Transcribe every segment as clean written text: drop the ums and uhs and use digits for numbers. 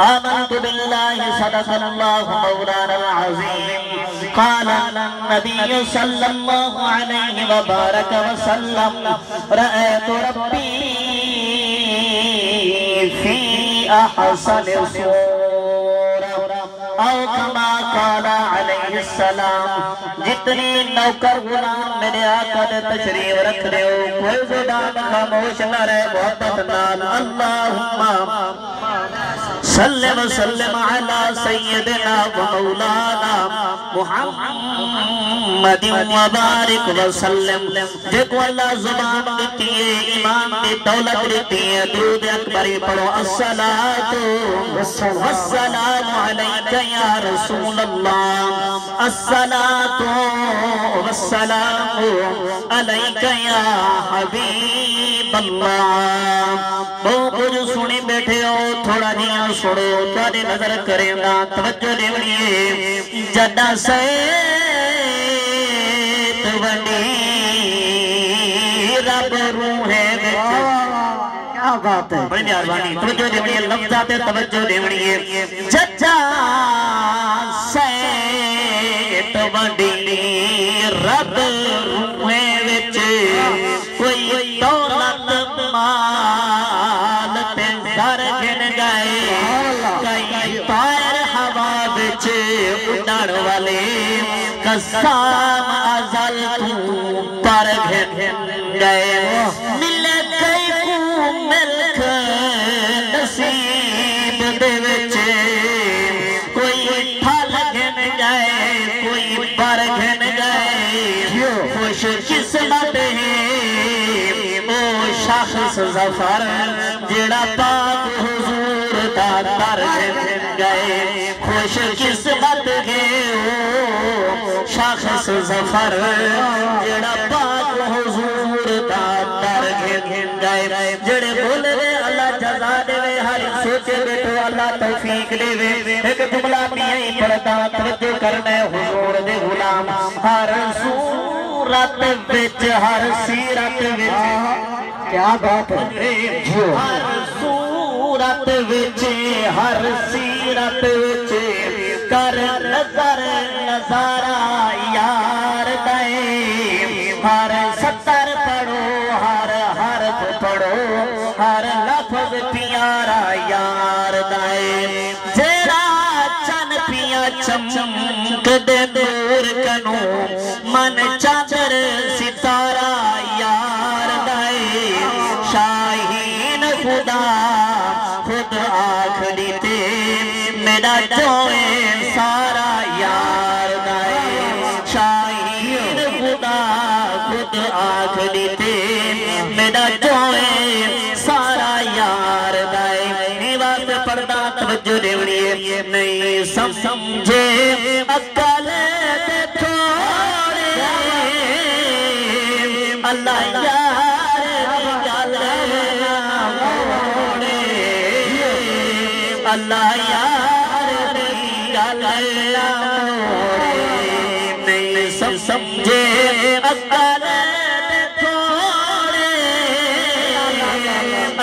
آمنت بالله صدق الله مولانا العظيم قال النبي صلى الله عليه وبارك وسلم رأيت ربي في أحسن صورة أو كما قال عليه السلام جتنی نوکر غلام میرے آقا نے تشریف رکھ رہے ہو کوئی زبان خاموش نہ رہے محبت نال اللہم صلی وسلم علی سیدنا و مولانا محمد وبارک وسلم جیکو اللہ زبان دیتی ہے ایمان دی دولت دیتی ہے درود اکبری پڑھو الصلاة والسلام علیکہ یا رسول اللہ الصلاة والسلام علیکہ یا حبیب اللہ بہت کچھ سنی بیٹھے ہو تھوڑا جیاں سنو تھوڑی نظر کریں گا توجہ دیوڑیے جڈا سیت ونڈی رب روحے کیا بات ہے بڑی مہربانی توجہ دیوڑیے لفظات توجہ دیوڑیے جڈا سیت ونڈی رب روحے وچ کوئی دولت مال تے سر گھن گئے کئی پیر ہوا بچ اڑن والے قسم ازل تو پر گھن گئے مل گئی کو ملک نصیب دے وچ کوئی پھل گھن گئے کوئی پر گھن گئے خوش قسمت ہے شخص ظفر جڑا پاک حضور دا در گھن گئے خوش قسمت ہے شخص ظفر جڑا پاک حضور دا در گھن گئے جڑے بول رہے اللہ جزا دے وے ہر سوچے بیٹھو اللہ توفیق دے وے ایک جملہ پیائی پڑھتا توجہ کرنے حضور دے غلام ہر صورت وچ ہر سیرت وچ کیا بات ہے ہر صورت وچ ہر سیرت وچ کر نظر نظارہ یار دے ہر سطر پڑھو ہر حرف پڑھو ہر لفظ پیارا یار دے جیڑا چن پیا چمک دے دور کنو من چادر ستارہ یار دے شاہین خدا خود آنکھ دیتے میرا جوئے سارا یار دے شاہین خدا خود آنکھ دیتے میرا جوئے سارا یار دے نیواز پردہ توجہ دیوڑیے نہیں سمجھے اکل دے تھوڑے اللہ یار اللہ یار دی گل موڑے نہیں سمجھے عقل دے تھوڑے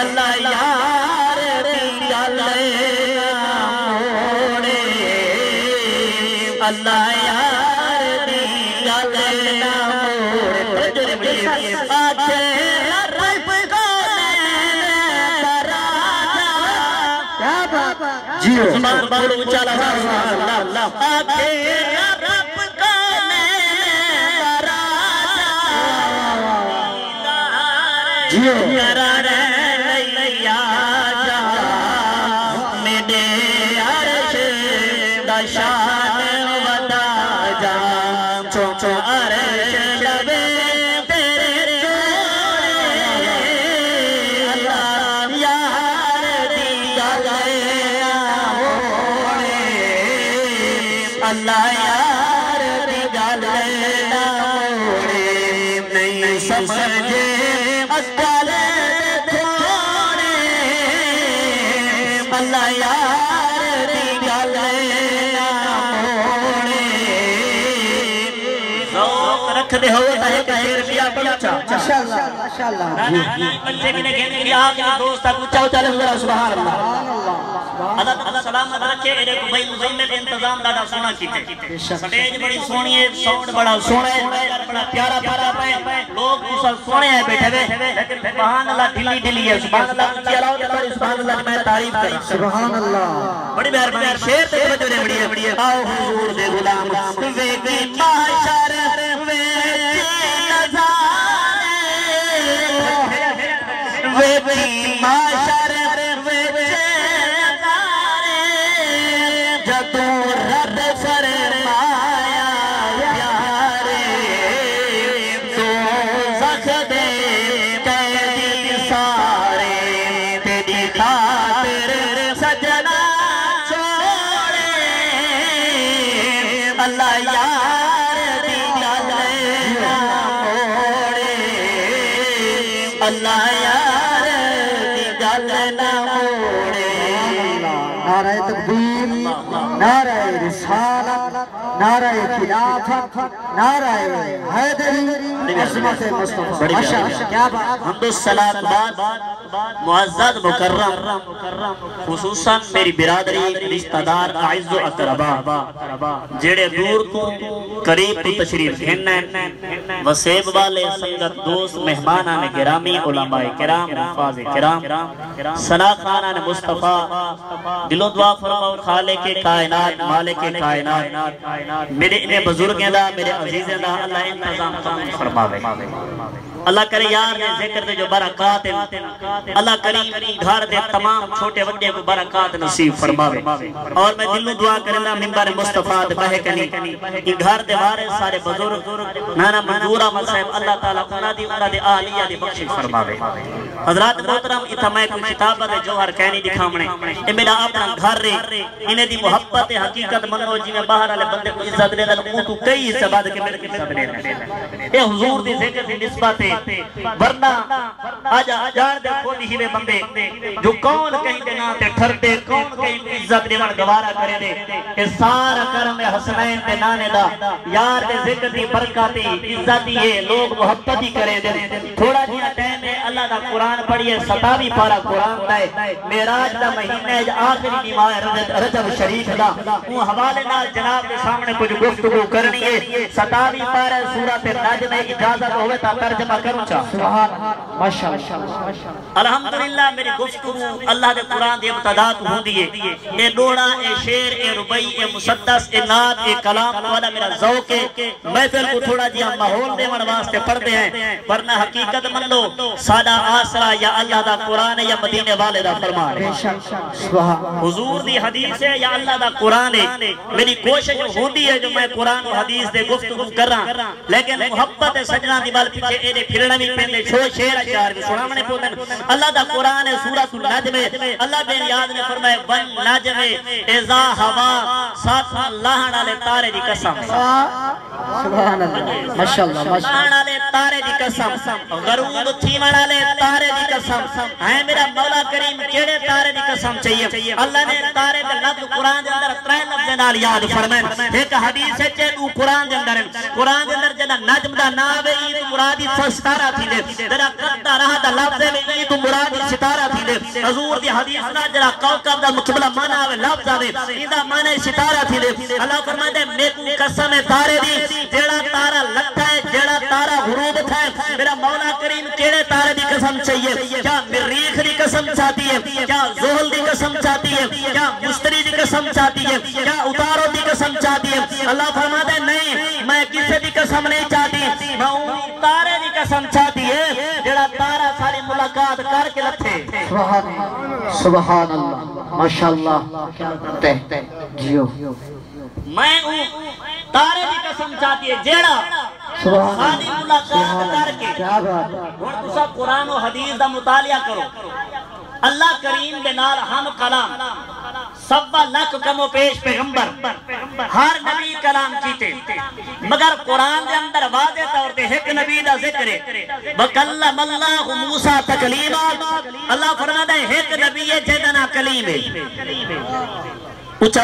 اللہ یار دی گل موڑے اللہ یار دی گل موڑے آکھے رب زبان بولو چلا اللہ آکھے رب کا میں راجہ قرار لیا جا میرے عرش دا شان ودا جا چو چو عرش لبے تیرے چوڑے اللہ یار دی گلے ہوڑے اللہ یار دی گلے ہوڑے نہیں سمجھے اکل تھوڑے اللہ یار دی گلے ہوڑے ذوق رکھ دے ہوتا ہے کہ شیر بیا بچا ماشاءاللہ ماشاءاللہ بچے کی نے کہنے کے آگے دوست اچھا اچھا لفظ سبحان اللہ اللہ سلامت رکھے ایرے کو بھائی مزمل انتظام دادا سونا کیتے سٹیج بڑی سونی ہے ساؤنڈ بڑا سونا ہے بڑا پیارا پیارا ہے لوگ مسل سونے ہیں بیٹھے ہوئے لیکن سبحان اللہ ڈھلی ڈھلی ہے سبحان اللہ کی علاوہ بڑی سبحان اللہ میں تعریف کروں سبحان اللہ بڑی مہربانی شیر تے توجہ دے بڑی ہے آؤ حضور دے غلام وے کی محشر وے وے بھی معاشر وے جدوں رب فرمایا پیارے دوزخ دے قیدی سارے تیری خاطر سجنا چھوڑے اللہ یار دی گلے نہ موڑے اللہ نعرہ تکبیر، نعرہ رسالت، نعرہ خلافت، نعرہ حیدری، عظمت مصطفیٰ ماشاءاللہ کیا بات حمد الصلاۃ بعد معزز مکرم خصوصاً میری برادری رشتہ دار اعز و اقربا جڑے دور تو قریب تو تشریف گھننے وسیب والے سنگت دوست مہمانان گرامی علماء کرام حفاظ کرام ثنا خانان مصطفیٰ دل و دعا فرماؤ خالق کائنات مالک کائنات میرے انہیں بزرگیں دا میرے عزیزیں دا اللہ انتظام فرماوے اللہ کرے یار نے ذکر دے جو برکات اللہ کریم گھر دے تمام چھوٹے وڈے کو برکات نصیب فرماوے اور میں دل میں دعا کرنا منبر مصطفیٰ دے بہے کنی کہ گھر دے وارے سارے بزرگ نانا منظورہ مصحب اللہ تعالیٰ انہ دے آلیہ دے بخش فرماوے حضرات محترم اتھا میں کوئی کتابت جوہر کہنی دکھامنے اے میرا اپنا گھر رے انہیں دی محبت حقیقت منو جی میں باہر آلے بندے کو عزت لے دن اون تو کئی سے بعد کے میرے کی عزت لے دن اے حضور دی ذکر دی نسبت ورنہ آجا جار دے کھولی ہی میں بندے جو کون کہیں دینا تے ٹھر دے کون کہیں عزت دیوان گوارا کرے دے اے سارا کرم حسنین تے نانے دا یار دے ذکر دی برکاتی عزت دیئے لوگ محبت ہی کرے دے تھوڑا جیا ٹائم ہے اللہ دا قرآن پڑھئے 27 پارا قرآن دائے میراج دا مہینے آخری نیمائے رجب شریف دا وہ حوالے نال جناب کے سامنے کچھ گفتگو کرنی ہے 27 پارا سورۃ النجم میں اجازت ہوئے تا ترجمہ کروں چاہ الحمدللہ میری گفتگو اللہ دے قرآن دے امتداد ہوں دیئے اے ڈوڑا اے شیر اے ربئی اے مسدس اے نات اے کلام والا میرا ذوق ہے محفل کو تھوڑا جیا ماحول دے من واسطے پڑھتے ہیں ورنہ حقیقت من لو سادہ آسرا یا اللہ دا قرآن یا مدینے والے دا فرمان حضور دی حدیث ہے یا اللہ دا قرآن ہے میری کوشش ہوندی ہے جو میں قرآن و حدیث دے گفتگو کر رہا لیکن محبت سجنہ دی بال پیچھے ایرے پھرنا بھی پہنے شیر اشار بھی سنا منے پوتن اللہ دا قرآن ہے سورۃ النجم اللہ بین یاد نے فرمائے ون نجم اذا ہوا ساتھ اللہ نالے تارے دی قسم سبحان اللہ ماشاءاللہ اللہ نالے تارے دی قسم غروب تھیمہ نالے تارے دی قسم ہے میرا مولا کریم کیڑے تارے دی قسم چاہیے اللہ نے تارے دے لفظ قرآن دے اندر 3 لفظ نال یاد فرمائے ایک حدیث ہے کہ تو قرآن دے اندر جدا نجم دا نام ہے عید مرادی ستارہ تھی دے جدا قدہ رہا دا لفظ ہے عید مرادی ستارہ تھی دے حضور دی حدیث نا جدا کوکب دا مقبلہ مانا ہے لفظ ہے عیدہ مانا ستارہ تھی دے اللہ فرمائے دے میں کو قسم ہے تارے دی جڑا تارہ لگتا ہے جڑا تارہ غروب تھا ہے میرا مولا کریم کیڑے تارے دی قسم چاہیے کیا مریخ دی قسم چاہتی ہے کیا زحل دی قسم چاہتی ہے کیا مشتری دی قسم چاہتی ہے کیا اتارو دی قسم چاہتی ہے اللہ فرماتا ہے نہیں میں کسی دی قسم نہیں چاہتی میں تارے دی قسم چاہتی ہے جڑا تارہ ساری ملاقات کر کے لتھے سبحان اللہ ماشاءاللہ جیو میں تارے کی قسم چاہتی ہے جیڑا ساری ملاقات کر کے کیا بات ہے ہن تساں قرآن و حدیث دا مطالعہ کرو اللہ کریم دے نال ہم کلام سوا لاکھ کم و پیش پیغمبر ہر نبی کلام کیتے مگر قرآن دے اندر واضح طور پہ ایک نبی دا ذکر ہے وَكَلَّمَ اللَّهُ مُوسَىٰ تَكْلِيمًا اللہ فرماتا ہے ایک نبی ہے جیدنا کلیم ہے اچھا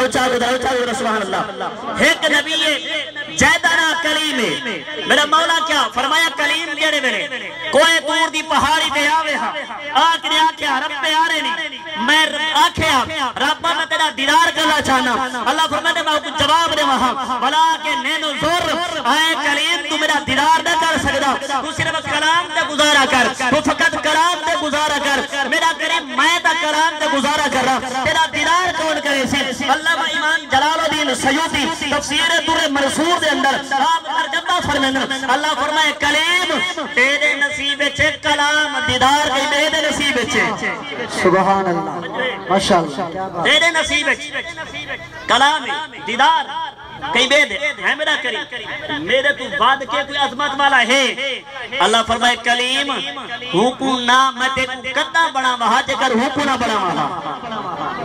سبحان اللہ ایک نبی ہے جیدنا کلیم ہے میرا مولا کیا فرمایا کلیم جیڑے میرے کوئی دور دی پہاڑی پہ آوے ہاں آکھنے آکھیا رب پہ آ رہے نہیں میں آکھیا ربا میں تیرا دیدار کرنا چاہنا اللہ فرماتے میں کچھ جواب دے وہاں بلا کے نینو زور آئے کلیم تو میرا دیدار نہ کر سکتا تو صرف کلام تے گزارا کر تو فقط کلام تے گزارا کر میرا کریم میں تا کلام تے گزارا کر رہا تیرا دیدار کون کرے سی اللہ امام جلال الدین سیوطی تفسیر در منصور دے اندر آپ ترجمہ فرمائیں اللہ فرمائے کلیم تیرے نصیب چھے کلام دیدار کئی میرے نصیب چھے سبحان اللہ ماشاءاللہ تیرے نصیب چھے کلام دیدار کئی بید ہے میرا کریم میرے تو بعد کے کوئی عظمت والا ہے اللہ فرمائے کلیم حکم نہ میں تے کو کدہ بڑا وہاں جے کر حکم نہ بڑا وہاں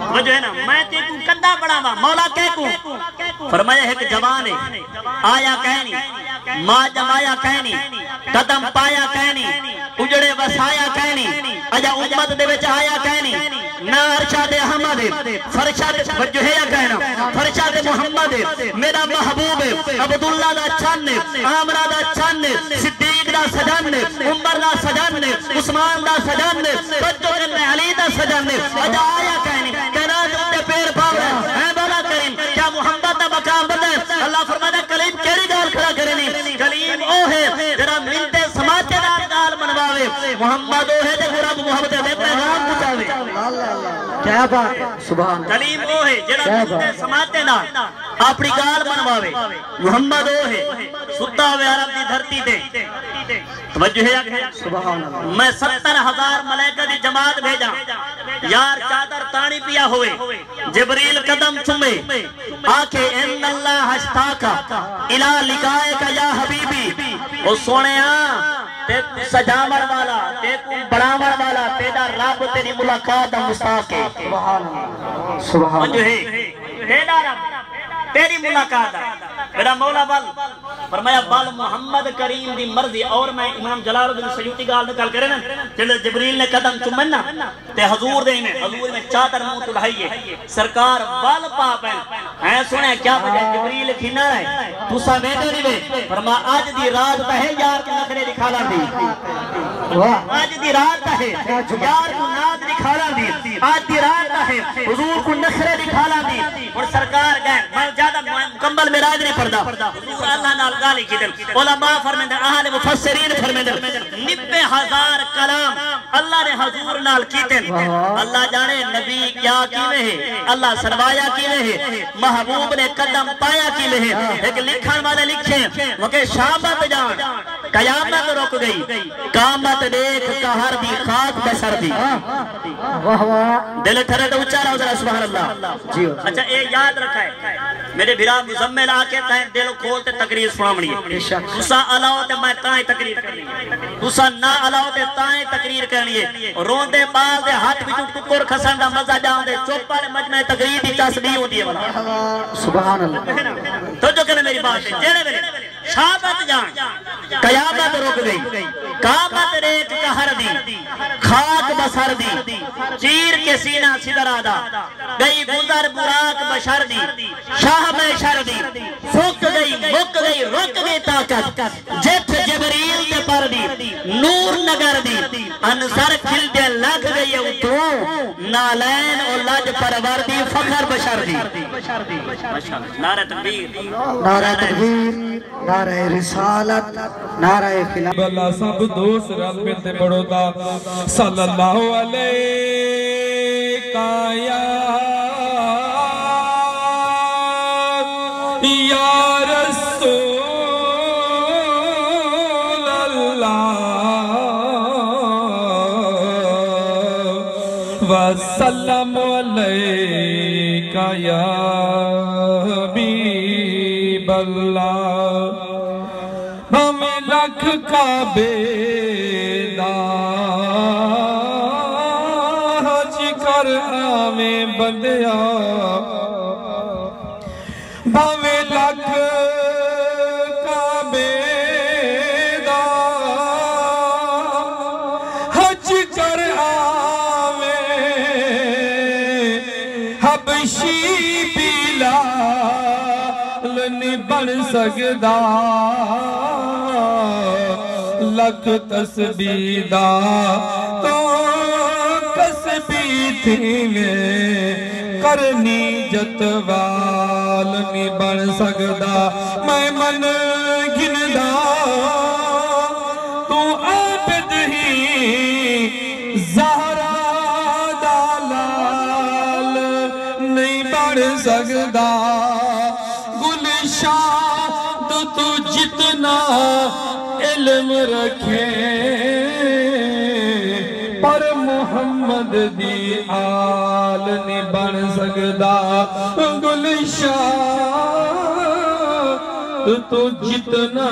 وہ جو ہے نا میں تے کو کدہ بڑا وہاں مولا کہہ کو فرمایا ہے کہ جوان ہے آیا کہنی ماں جمایا کہنی قدم پایا کہنی اجڑے وسایا کہنی اجا امت دے وچ آیا کہنی نہ ارشاد احمد فرشاد وجہیا کہنا فرشاد محمد میرا محبوب عبداللہ دا چن آمرہ دا چن صدیق دا سجن عمر دا سجن عثمان دا سجن بجر علی دا سجن اجا آیا کہنی کہنا جو پیر پاور ہے بولا کریم کیا محمد دا مقام بدے اللہ فرماتا کلیم کیری گال کھڑا کرنی کلیم او ہے جرا ملتے سماجے دار گال منواوے محمد او ہے جو رب محمد دے پیغام پہنچاوے کیا بات ہے سبحان کلیم وہ ہے جڑا ملتے سماتے نہ اپنی گال منواوے محمد وہ ہے ستا ہوئے عرب دی دھرتی دے توجہ ہے سبحان اللہ میں 70,000 ملائکہ دی جماعت بھیجا یار چادر تانی پیا ہوئے جبریل قدم چمے آکے ان اللہ اشتاقا الہ لکائے کا یا حبیبی او سونے تے سجامر والا تے بڑامر والا تیرا رب تیری ملاقات دا مستاق ہے سبحان اللہ سبحان جو ہے تیرا رب تیری ملاقات ہے میرا مولا بل فرمایا بل محمد کریم دی مرضی اور میں امام جلال الدین سیوطی گال نکال کرے نا جلد جبریل نے قدم چمن نا تے حضور دے میں حضور میں چادر منہ تلہائیے سرکار بل پاپیں ہیں سنے کیا وجہ جبریل کھینا رہے تو سا بیٹے نہیں بے فرما آج دی رات تہے یار کے نخرے دکھالا دی آج دی رات تہے یار کو ناد دکھالا دی آج دی رات تہے حضور کو نخرے دکھالا دی اور سرکار گئے میں زیادہ مکمل میں راج نہیں پڑھا حضور اللہ نال گالی کی دل علماء فرمیندے اہل مفسرین فرمیندے 90,000 کلام اللہ نے حضور نال کی دل اللہ جانے نبی کیا کیوے ہے اللہ سروایا کیوے ہے محبوب نے قدم پایا کیوے ہے ایک لکھن والے لکھیں وہ کہ شامت جان قیامت رک گئی قامت دیکھ کہر دی خاک بسر دی دل ٹھرے تو اچھا رہا سبحان اللہ اچھا ایک یاد رکھا ہے میرے بھرا مزمل آکے تائیں دل کھولتے تقریر سنامنی ہے دوسا علاوہ تے میں تائیں تقریر کرنی ہے دوسا نا علاوہ تے تائیں تقریر کرنی ہے رون دے باز دے ہاتھ بھی ٹکر کھسن دا مزہ جاؤں دے چوپا نے مجمع تقریر دی تسبیح ہوتی ہے والا سبحان اللہ تو جو کہنے میری بات ہے جیڑے میرے شابت جان قیامت رک گئی قامت ریت کہر دی خاک بسر دی چیر کے سینہ صدر آدھا گئی گزر براک بشر دی شاہ میں شر دی فک گئی مک گئی رک گئی طاقت جت جبریل دے پر دی نور نگر دی انصر کھل دے لگ گئی اتروں نالین اور لج پرور دی فخر بشر دی نعرہ تکبیر نعرہ تکبیر نعرہ رسالت نعرہ خلافت اللہ سب دوست رل ملتے پڑھو تا صلی اللہ علیہ یا رسول اللہ وسلم علیکہ یا حبیب اللہ ہمیں لکھ کعبے دا حج کر آویں بندیا بھاویں لکھ کعبے دا حج کر آویں حبشی بلال نہیں بن سکدا لکھ تسبیح دا تو کسبی تھی میں کرنی جتوال نہیں بن سکدا میں من گندا تو عابد ہی زہرا دلال نہیں بن سکدا گلشاد تو جتنا علم رکھے پر محمد دی آل نہیں بن سکدا گلشاد تو جتنا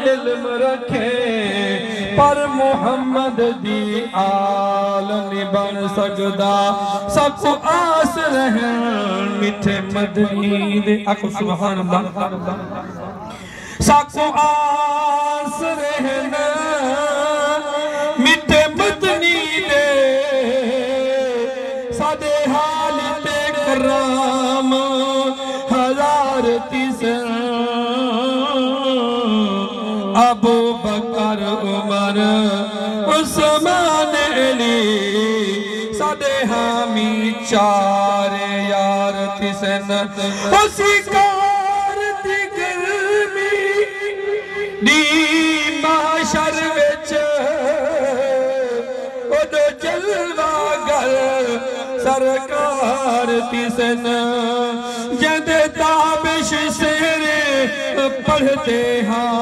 علم رکھے پر محمد دی آل نہیں بن سکدا سب کو آس رہن میٹھے مدنی دے آکو سبحان اللہ سب کو آس رہنا میٹھے مدنی دے سادے حالت کرام ہزار تیسر ابو بکر عمر عثمان علی سادے حامی چار یار تیسن اسی کار دی گرمی دی معاشر وچ او دو جلوہ گر سرکار تیسن جد تابش سہرے پڑھتے ہاں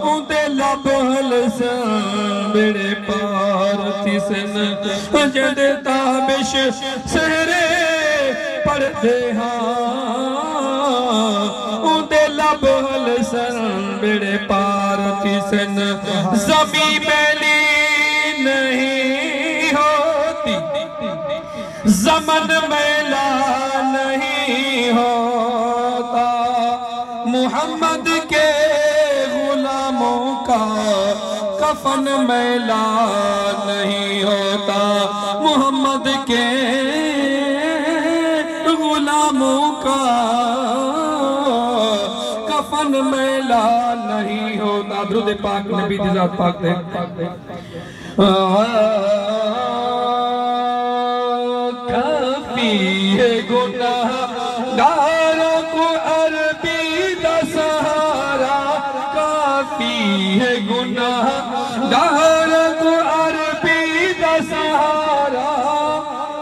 اندے لبھل سن میرے پار تیسن جد تابش سہرے پڑھتے ہاں اندے لبھل سن میرے پار تیسن زمین میلی نہیں ہوتی زمن میلا نہیں ہوتا محمد کے غلاموں کا کفن میلا نہیں ہوتا محمد کے غلاموں کا کفن میلا نہیں ہوتا درود پاک نبی دی ذات پاک دے کافی ہے گناہ گاروں کو عربی دا سہارا کافی ہے گناہ گاروں کو عربی دا سہارا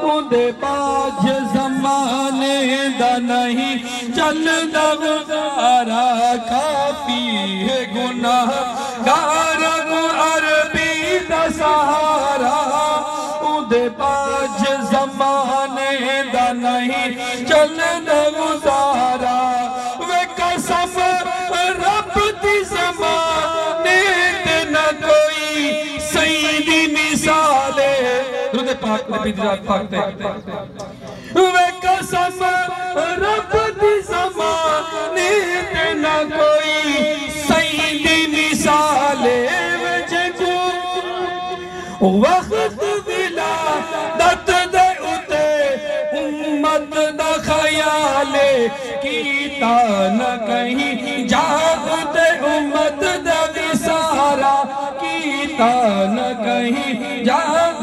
اندے باج زمانے دا نہیں چل دا گزارا کافی ہے گناہ گاروں کو عربی دا سہارا اندے باج زمانے دا نہیں چلنا گزارا وے قسم رب دی زمانے تے نہ کوئی سیدی مثالے درود پاک نبی دی ذات پاک تے وے قسم رب دی زمانے تے نہ کوئی سیدی مثالے وے جگو وقت ولادت دے اتے امت دا خیالے کیتا نہ کہیں جاگ دے امت دا وسارا کیتا نہ کہیں جاگ